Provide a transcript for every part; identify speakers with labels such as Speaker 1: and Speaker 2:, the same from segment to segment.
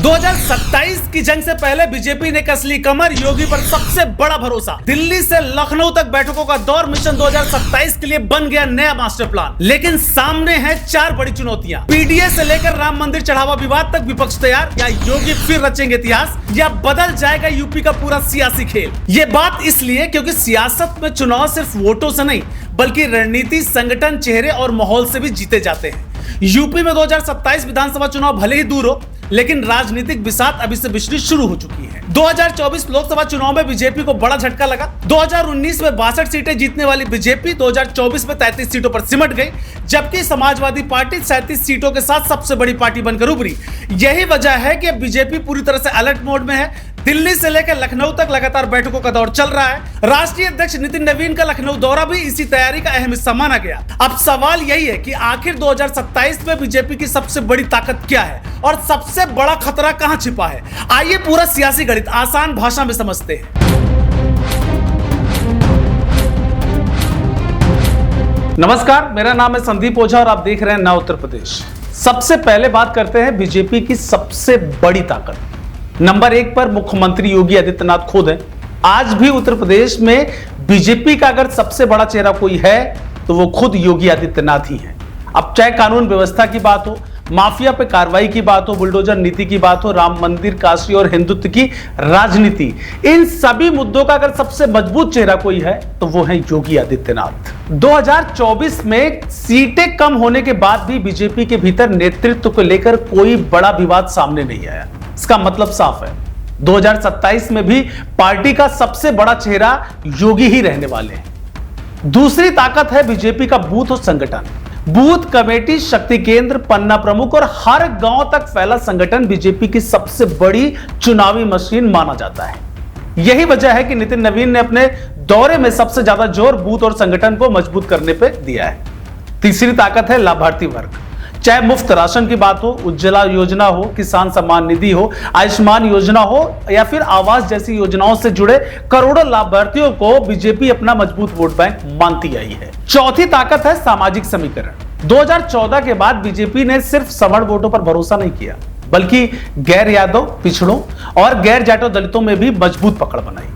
Speaker 1: 2027 की जंग से पहले बीजेपी ने कसली कमर, योगी पर सबसे बड़ा भरोसा। दिल्ली से लखनऊ तक बैठकों का दौर, मिशन 2027 के लिए बन गया नया मास्टर प्लान। लेकिन सामने है 4 बड़ी चुनौतियां। पीडीए से लेकर राम मंदिर चढ़ावा विवाद तक विपक्ष तैयार। या योगी फिर रचेंगे इतिहास, या बदल जाएगा यूपी का पूरा सियासी खेल। ये बात इसलिए क्योंकि सियासत में चुनाव सिर्फ वोटों से नहीं बल्कि रणनीति, संगठन, चेहरे और माहौल से भी जीते जाते हैं। यूपी में 2027 विधानसभा चुनाव भले ही दूर हो, लेकिन राजनीतिक बिसात अभी से बिछनी शुरू हो चुकी है। 2024 लोकसभा चुनाव में बीजेपी को बड़ा झटका लगा। 2019 में 62 सीटें जीतने वाली बीजेपी 2024 में 33 सीटों पर सिमट गई, जबकि समाजवादी पार्टी 37 सीटों के साथ सबसे बड़ी पार्टी बनकर उभरी। यही वजह है कि बीजेपी पूरी तरह से अलर्ट मोड में है। दिल्ली से लेकर लखनऊ तक लगातार बैठकों का दौर चल रहा है। राष्ट्रीय अध्यक्ष नितिन नवीन का लखनऊ दौरा भी इसी तैयारी का अहम हिस्सा माना गया। अब सवाल यही है कि आखिर 2027 में बीजेपी की सबसे बड़ी ताकत क्या है और सबसे बड़ा खतरा कहां छिपा है। आइए पूरा सियासी गणित आसान भाषा में समझते हैं। नमस्कार, मेरा नाम है संदीप ओझा और आप देख रहे हैं नव उत्तर प्रदेश। सबसे पहले बात करते हैं बीजेपी की सबसे बड़ी ताकत। नंबर 1 पर मुख्यमंत्री योगी आदित्यनाथ खुद हैं। आज भी उत्तर प्रदेश में बीजेपी का अगर सबसे बड़ा चेहरा कोई है तो वो खुद योगी आदित्यनाथ ही है। अब चाहे कानून व्यवस्था की बात हो, माफिया पे कार्रवाई की बात हो, बुलडोजर नीति की बात हो, राम मंदिर, काशी और हिंदुत्व की राजनीति, इन सभी मुद्दों का अगर सबसे मजबूत चेहरा कोई है तो वो है योगी आदित्यनाथ। 2024 में सीटें कम होने के बाद भी बीजेपी के भीतर नेतृत्व को लेकर कोई बड़ा विवाद सामने नहीं आया। इसका मतलब साफ है, 2027 में भी पार्टी का सबसे बड़ा चेहरा योगी ही रहने वाले हैं। दूसरी ताकत है बीजेपी का बूथ और संगठन। बूथ कमेटी, शक्ति केंद्र, पन्ना प्रमुख और हर गांव तक फैला संगठन बीजेपी की सबसे बड़ी चुनावी मशीन माना जाता है। यही वजह है कि नितिन नवीन ने अपने दौरे में सबसे ज्यादा जोर बूथ और संगठन को मजबूत करने पर दिया है। तीसरी ताकत है लाभार्थी वर्ग। चाहे मुफ्त राशन की बात हो, उज्ज्वला योजना हो, किसान सम्मान निधि हो, आयुष्मान योजना हो या फिर आवास जैसी योजनाओं से जुड़े करोड़ों लाभार्थियों को बीजेपी अपना मजबूत वोट बैंक मानती आई है। चौथी ताकत है सामाजिक समीकरण। 2014 के बाद बीजेपी ने सिर्फ सवर्ण वोटों पर भरोसा नहीं किया, बल्कि गैर यादव, पिछड़ों और गैर जाटो दलितों में भी मजबूत पकड़ बनाई।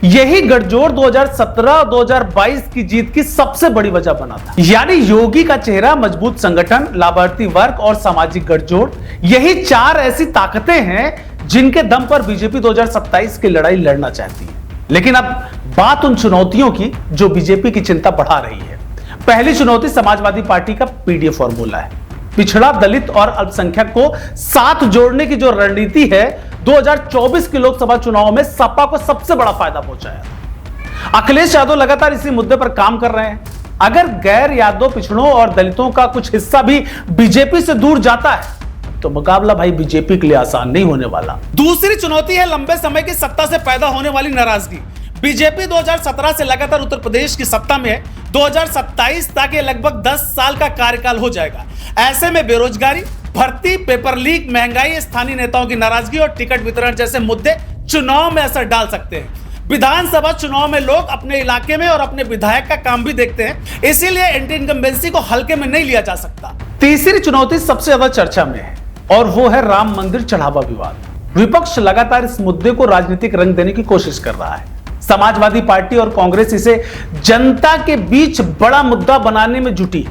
Speaker 1: यही गठजोड़ 2017-2022 की जीत की सबसे बड़ी वजह बना था। यानी योगी का चेहरा, मजबूत संगठन, लाभार्थी वर्ग और सामाजिक गठजोड़, यही 4 ऐसी ताकतें हैं जिनके दम पर बीजेपी 2027 की लड़ाई लड़ना चाहती है। लेकिन अब बात उन चुनौतियों की जो बीजेपी की चिंता बढ़ा रही है। पहली चुनौती समाजवादी पार्टी का पीडीए फॉर्मूला है। पिछड़ा, दलित और अल्पसंख्यक को साथ जोड़ने की जो रणनीति है, 2024 के लोकसभा चुनाव में सपा को सबसे बड़ा फायदा पहुंचाया। अखिलेश यादव लगातार इसी मुद्दे पर काम कर रहे हैं। अगर गैर यादव, पिछड़ों और दलितों का कुछ हिस्सा भी बीजेपी से दूर जाता है तो मुकाबला भाई बीजेपी के लिए आसान नहीं होने वाला। दूसरी चुनौती है लंबे समय की सत्ता से पैदा होने वाली नाराजगी। बीजेपी 2017 से लगातार उत्तर प्रदेश की सत्ता में है। 2027 तक ये लगभग 10 साल का कार्यकाल हो जाएगा। ऐसे में बेरोजगारी, भर्ती, पेपर लीक, महंगाई, स्थानीय नेताओं की नाराजगी और टिकट वितरण जैसे मुद्दे चुनाव में असर डाल सकते हैं। विधानसभा चुनाव में लोग अपने इलाके में और अपने विधायक का काम भी देखते हैं, इसीलिए एंटी इनकम्बेंसी को हल्के में नहीं लिया जा सकता। तीसरी चुनौती सबसे ज्यादा चर्चा में है और वो है राम मंदिर चढ़ावा विवाद। विपक्ष लगातार इस मुद्दे को राजनीतिक रंग देने की कोशिश कर रहा है। समाजवादी पार्टी और कांग्रेस इसे जनता के बीच बड़ा मुद्दा बनाने में जुटी।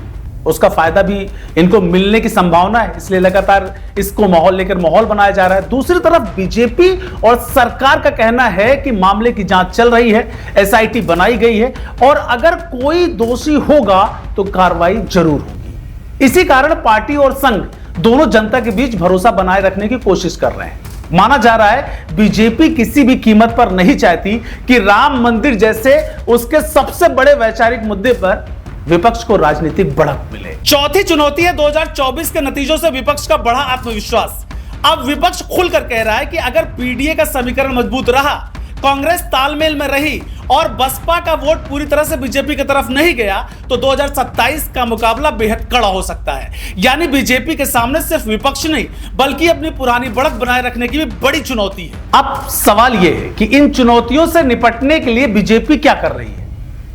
Speaker 1: उसका फायदा भी इनको मिलने की संभावना है, इसलिए लगातार इसको माहौल लेकर माहौल बनाया जा रहा है। दूसरी तरफ बीजेपी और सरकार का कहना है कि मामले की जांच चल रही है, एसआईटी बनाई गई है और अगर कोई दोषी होगा तो कार्रवाई जरूर होगी। इसी कारण पार्टी और संघ दोनों जनता के बीच भरोसा बनाए रखने की कोशिश कर रहे हैं। माना जा रहा है बीजेपी किसी भी कीमत पर नहीं चाहती कि राम मंदिर जैसे उसके सबसे बड़े वैचारिक मुद्दे पर विपक्ष को राजनीतिक बढ़त मिले। चौथी चुनौती है 2024 के नतीजों से विपक्ष का बढ़ा आत्मविश्वास। अब विपक्ष खुलकर कह रहा है कि अगर पीडीए का समीकरण मजबूत रहा, कांग्रेस तालमेल में रही और बसपा का वोट पूरी तरह से बीजेपी की तरफ नहीं गया तो 2027 का मुकाबला बेहद कड़ा हो सकता है। यानी बीजेपी के सामने सिर्फ विपक्ष नहीं बल्कि अपनी पुरानी बढ़त बनाए रखने की भी बड़ी चुनौती है। अब सवाल यह है कि इन चुनौतियों से निपटने के लिए बीजेपी क्या कर रही है।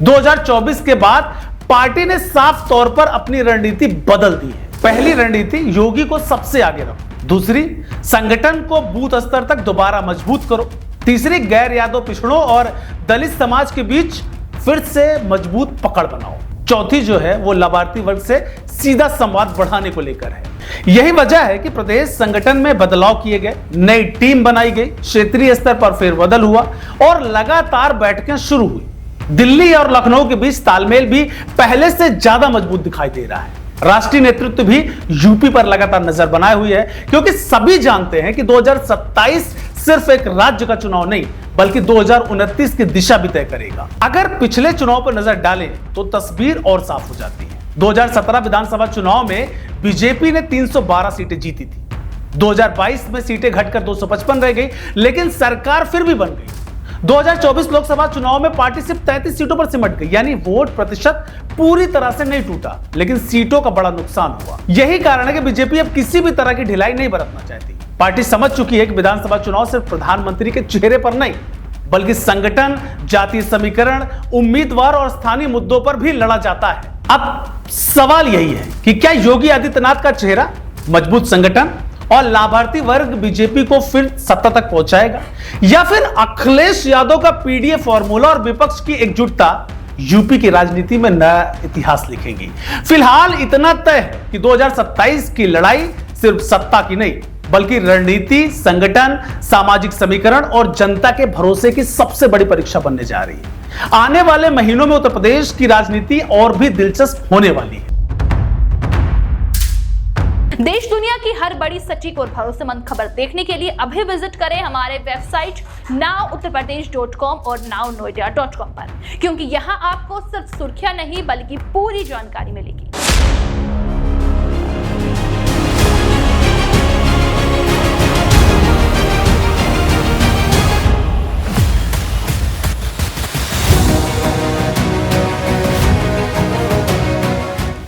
Speaker 1: 2024 के बाद पार्टी ने साफ तौर पर अपनी रणनीति बदल दी है। पहली रणनीति, योगी को सबसे आगे रखो। दूसरी, संगठन को बूथ स्तर तक दोबारा मजबूत करो। तीसरी, गैर यादव पिछड़ों और दलित समाज के बीच फिर से मजबूत पकड़ बनाओ। चौथी जो है वो लाभार्थी वर्ग से सीधा संवाद बढ़ाने को लेकर है। यही वजह है कि प्रदेश संगठन में बदलाव किए गए, नई टीम बनाई गई, क्षेत्रीय स्तर पर फेरबदल हुआ और लगातार बैठकें शुरू हुई। दिल्ली और लखनऊ के बीच तालमेल भी पहले से ज्यादा मजबूत दिखाई दे रहा है। राष्ट्रीय नेतृत्व भी यूपी पर लगातार नजर बनाए हुए है, क्योंकि सभी जानते हैं कि 2027 सिर्फ एक राज्य का चुनाव नहीं बल्कि 2029 की दिशा भी तय करेगा। अगर पिछले चुनाव पर नजर डालें तो तस्वीर और साफ हो जाती है। 2017 विधानसभा चुनाव में बीजेपी ने 312 सीटें जीती थी। 2022 में सीटें घटकर 255 रह गई, लेकिन सरकार फिर भी बन गई। 2024 लोकसभा चुनाव में पार्टी सिर्फ 33 सीटों पर सिमट गई, यानी वोट प्रतिशत पूरी तरह से नहीं टूटा, लेकिन सीटों का बड़ा नुकसान हुआ। यही कारण है कि बीजेपी अब किसी भी तरह की ढिलाई नहीं बरतना चाहती। पार्टी समझ चुकी है कि विधानसभा चुनाव सिर्फ प्रधानमंत्री के चेहरे पर नहीं बल्कि संगठन, जातीय समीकरण, उम्मीदवार और स्थानीय मुद्दों पर भी लड़ा जाता है। अब सवाल यही है कि क्या योगी आदित्यनाथ का चेहरा, मजबूत संगठन और लाभार्थी वर्ग बीजेपी को फिर सत्ता तक पहुंचाएगा, या फिर अखिलेश यादव का पीडीए फॉर्मूला और विपक्ष की एकजुटता यूपी की राजनीति में नया इतिहास लिखेंगी। फिलहाल इतना तय है कि 2027 की लड़ाई सिर्फ सत्ता की नहीं बल्कि रणनीति, संगठन, सामाजिक समीकरण और जनता के भरोसे की सबसे बड़ी परीक्षा बनने जा रही है। आने वाले महीनों में उत्तर प्रदेश की राजनीति और भी दिलचस्प होने वाली है।
Speaker 2: देश दुनिया की हर बड़ी, सटीक और भरोसेमंद खबर देखने के लिए अभी विजिट करें हमारे वेबसाइट nowuttarpradesh.com और nownoida.com पर, क्योंकि यहाँ आपको सिर्फ सुर्खियां नहीं बल्कि पूरी जानकारी मिलेगी।